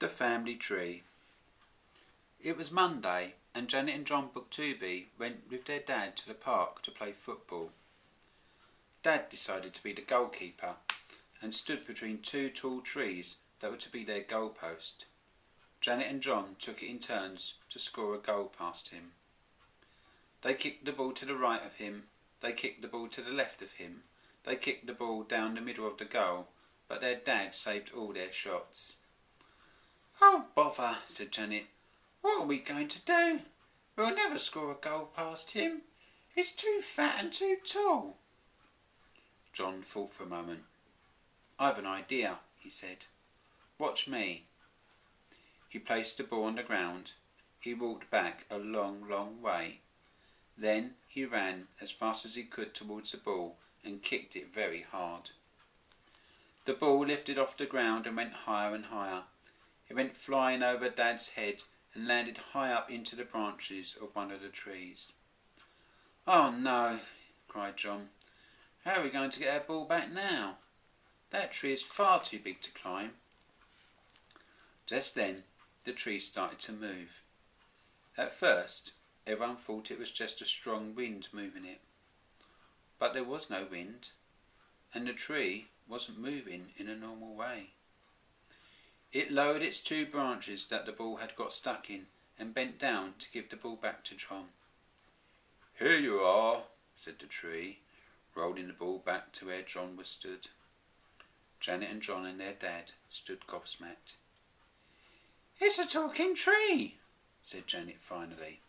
The family tree. It was Monday, and Janet and John Booktube went with their dad to the park to play football. Dad decided to be the goalkeeper and stood between two tall trees that were to be their goalpost. Janet and John took it in turns to score a goal past him. They kicked the ball to the right of him, they kicked the ball to the left of him, they kicked the ball down the middle of the goal, but their dad saved all their shots. "Oh, bother," said Janet. "What are we going to do? We'll never score a goal past him. He's too fat and too tall." John thought for a moment. "I've an idea," he said. "Watch me." He placed the ball on the ground. He walked back a long, long way. Then he ran as fast as he could towards the ball and kicked it very hard. The ball lifted off the ground and went higher and higher. It went flying over Dad's head and landed high up into the branches of one of the trees. "Oh no," cried John. "How are we going to get our ball back now? That tree is far too big to climb." Just then the tree started to move. At first everyone thought it was just a strong wind moving it. But there was no wind, and the tree wasn't moving in a normal way. It lowered its two branches that the ball had got stuck in and bent down to give the ball back to John. "Here you are," said the tree, rolling the ball back to where John was stood. Janet and John and their dad stood gobsmacked. "It's a talking tree," said Janet finally.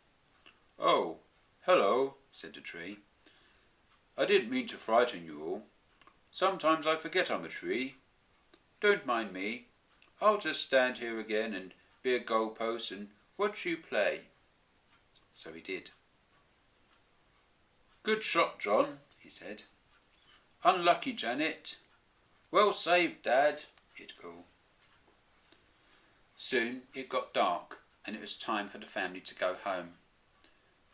"Oh, hello," said the tree. "I didn't mean to frighten you all. Sometimes I forget I'm a tree. Don't mind me. I'll just stand here again and be a goalpost and watch you play." So he did. "Good shot, John," he said. "Unlucky, Janet. Well saved, Dad," he'd call. Soon it got dark and it was time for the family to go home.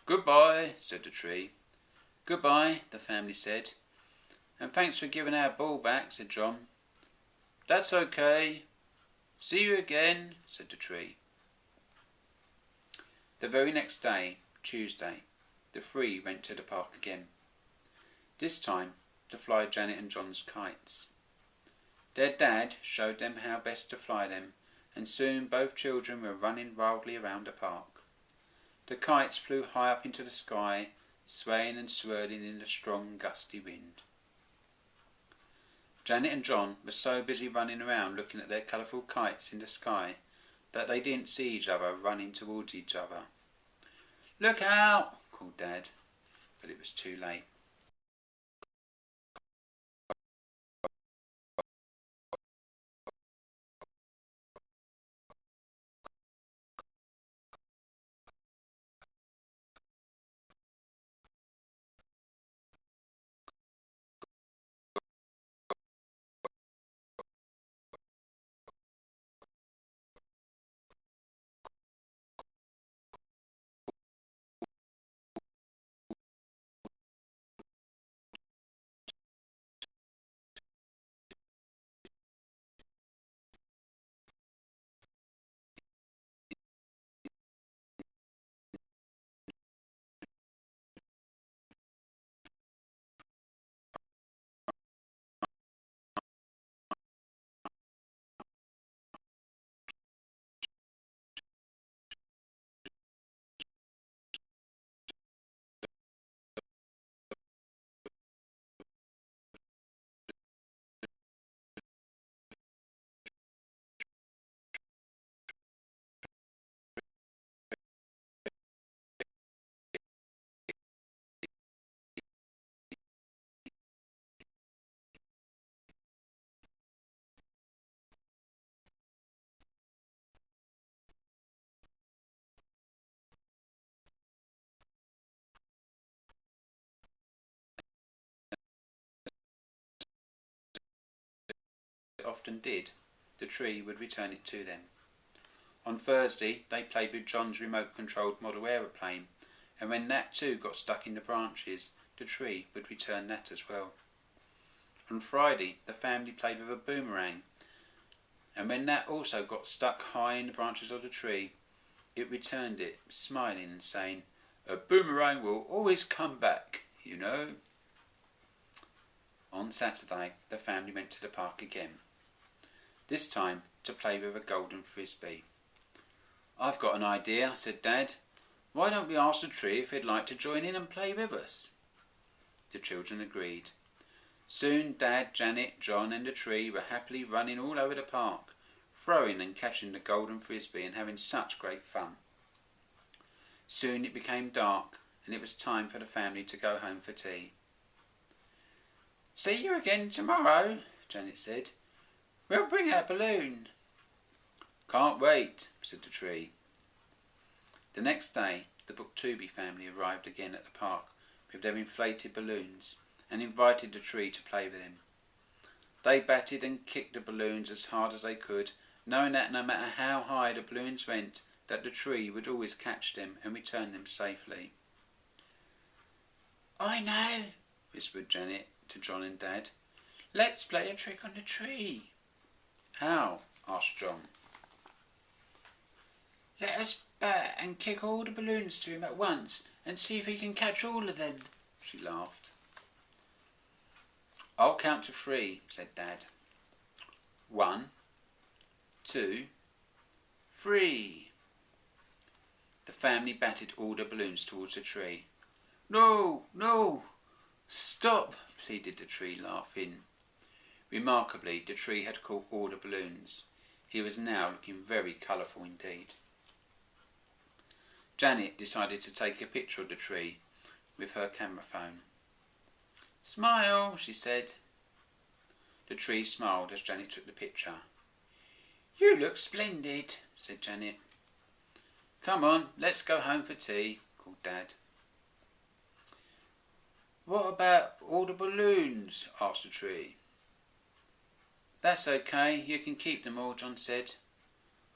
"Goodbye," said the tree. "Goodbye," the family said. "And thanks for giving our ball back," said John. "That's okay. See you again," said the tree. The very next day, Tuesday, the three went to the park again. This time to fly Janet and John's kites. Their dad showed them how best to fly them, and soon both children were running wildly around the park. The kites flew high up into the sky, swaying and swirling in the strong gusty wind. Janet and John were so busy running around looking at their colourful kites in the sky that they didn't see each other running towards each other. "Look out!" called Dad, but it was too late. It often did, the tree would return it to them. On Thursday they played with John's remote-controlled model aeroplane, and when that too got stuck in the branches, the tree would return that as well. On Friday the family played with a boomerang, and when that also got stuck high in the branches of the tree, it returned it, smiling and saying, "A boomerang will always come back, you know." On Saturday, the family went to the park again, this time to play with a golden frisbee. "I've got an idea," said Dad. "Why don't we ask the tree if he'd like to join in and play with us?" The children agreed. Soon Dad, Janet, John and the tree were happily running all over the park, throwing and catching the golden frisbee and having such great fun. Soon it became dark and it was time for the family to go home for tea. "See you again tomorrow," Janet said. "We'll bring our balloon." "Can't wait," said the tree. The next day, the Booktubi family arrived again at the park with their inflated balloons and invited the tree to play with them. They batted and kicked the balloons as hard as they could, knowing that no matter how high the balloons went, that the tree would always catch them and return them safely. "I know," whispered Janet to John and Dad. "Let's play a trick on the tree." "How?" asked John. "Let us bat and kick all the balloons to him at once and see if he can catch all of them," she laughed. "I'll count to 3, said Dad. 1, 2, 3. The family batted all the balloons towards the tree. "No, no, stop," pleaded the tree, laughing. Remarkably, the tree had caught all the balloons. He was now looking very colourful indeed. Janet decided to take a picture of the tree with her camera phone. "Smile," she said. The tree smiled as Janet took the picture. "You look splendid," said Janet. "Come on, let's go home for tea," called Dad. "What about all the balloons?" asked the tree. "That's okay, you can keep them all," John said.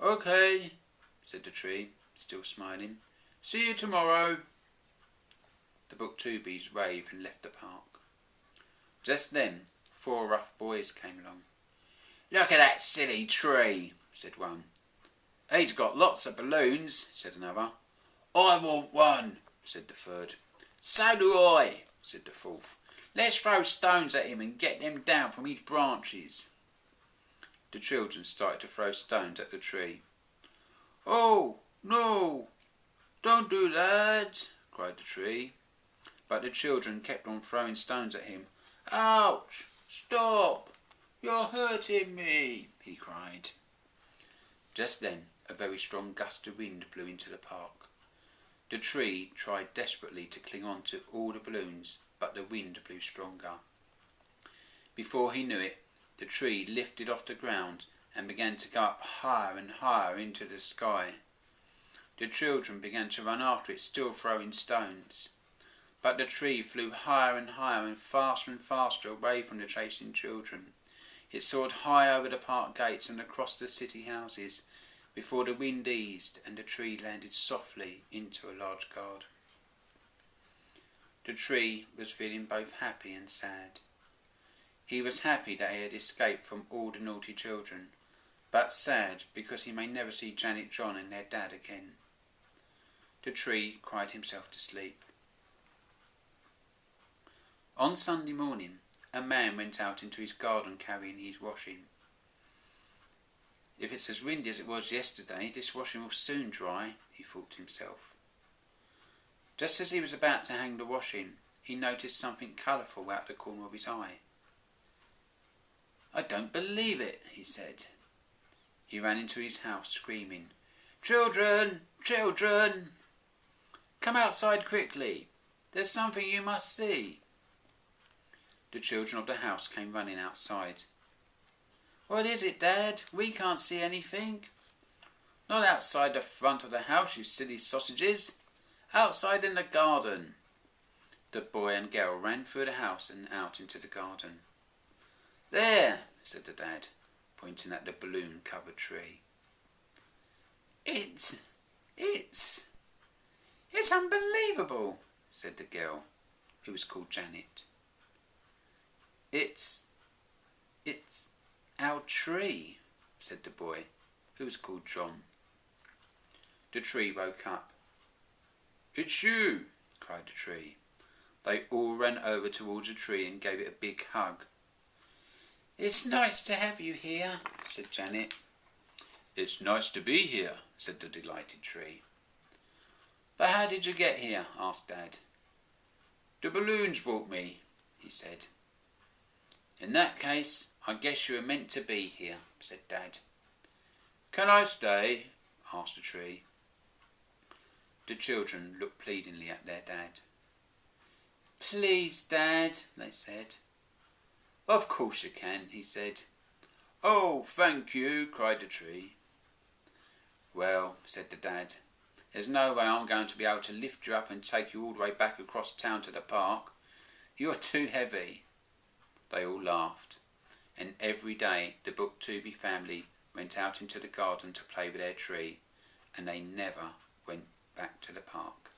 "Okay," said the tree, still smiling. "See you tomorrow." The Booktubis raved and left the park. Just then, 4 rough boys came along. "Look at that silly tree," said one. "He's got lots of balloons," said another. "I want one," said the third. "So do I," said the fourth. "Let's throw stones at him and get them down from his branches." The children started to throw stones at the tree. "Oh, no, don't do that," cried the tree. But the children kept on throwing stones at him. "Ouch! Stop! You're hurting me," he cried. Just then, a very strong gust of wind blew into the park. The tree tried desperately to cling on to all the balloons, but the wind blew stronger. Before he knew it, the tree lifted off the ground and began to go up higher and higher into the sky. The children began to run after it, still throwing stones. But the tree flew higher and faster away from the chasing children. It soared high over the park gates and across the city houses before the wind eased and the tree landed softly into a large garden. The tree was feeling both happy and sad. He was happy that he had escaped from all the naughty children, but sad because he may never see Janet, John and their dad again. The tree cried himself to sleep. On Sunday morning, a man went out into his garden carrying his washing. "If it's as windy as it was yesterday, this washing will soon dry," he thought to himself. Just as he was about to hang the washing, he noticed something colourful out the corner of his eye. "I don't believe it," he said. He ran into his house screaming, "Children! Children! Come outside quickly! There's something you must see!" The children of the house came running outside. "What is it, Dad? We can't see anything." "Not outside the front of the house, you silly sausages. Outside in the garden." The boy and girl ran through the house and out into the garden. "There," said the dad, pointing at the balloon-covered tree. It's unbelievable," said the girl, who was called Janet. It's our tree," said the boy, who was called John. The tree woke up. "It's you!" cried the tree. They all ran over towards the tree and gave it a big hug. "It's nice to have you here," said Janet. "It's nice to be here," said the delighted tree. "But how did you get here?" asked Dad. "The balloons brought me," he said. "In that case, I guess you were meant to be here," said Dad. "Can I stay?" asked the tree. The children looked pleadingly at their dad. "Please, Dad," they said. "Of course you can," he said. "Oh, thank you," cried the tree. "Well," said the dad, "there's no way I'm going to be able to lift you up and take you all the way back across town to the park. You're too heavy." They all laughed, and every day the Booktooby family went out into the garden to play with their tree, and they never went back to the park.